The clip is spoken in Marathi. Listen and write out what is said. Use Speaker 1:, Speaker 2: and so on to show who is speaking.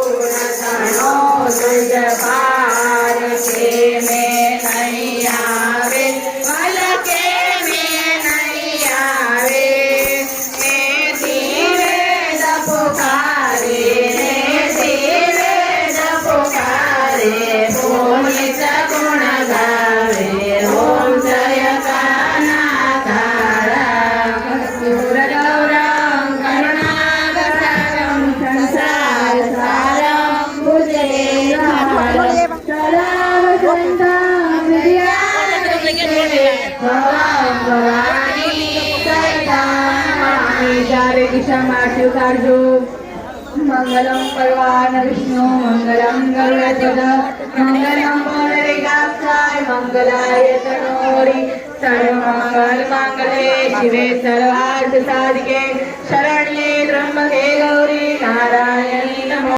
Speaker 1: गुणधनो तुझ पार के में नहीं आवे वल के में नहीं आवे मैं धीरे पुकारे धीरे पुकारे पुनित गुण गावे ओम जय कानाधारा कर्पूर गौरम करुणागरम संसार सारम भुजगेन्द्रहारं सदावसन्तं हृदयारविन्दे भवां भवानी सहितां नमामि। हरे कृष्ण माथ्यू काढजो। मंगलम परवान विष्णु मंगलम गरुड़ध्वज मंगलम पुंडरीकाक्षाय मंगलाय तनोहरि सर्वमंगल मांगल्ये शिवे सर्वार्थ साधिके शरण्ये त्र्यंबके गौरी नारायणी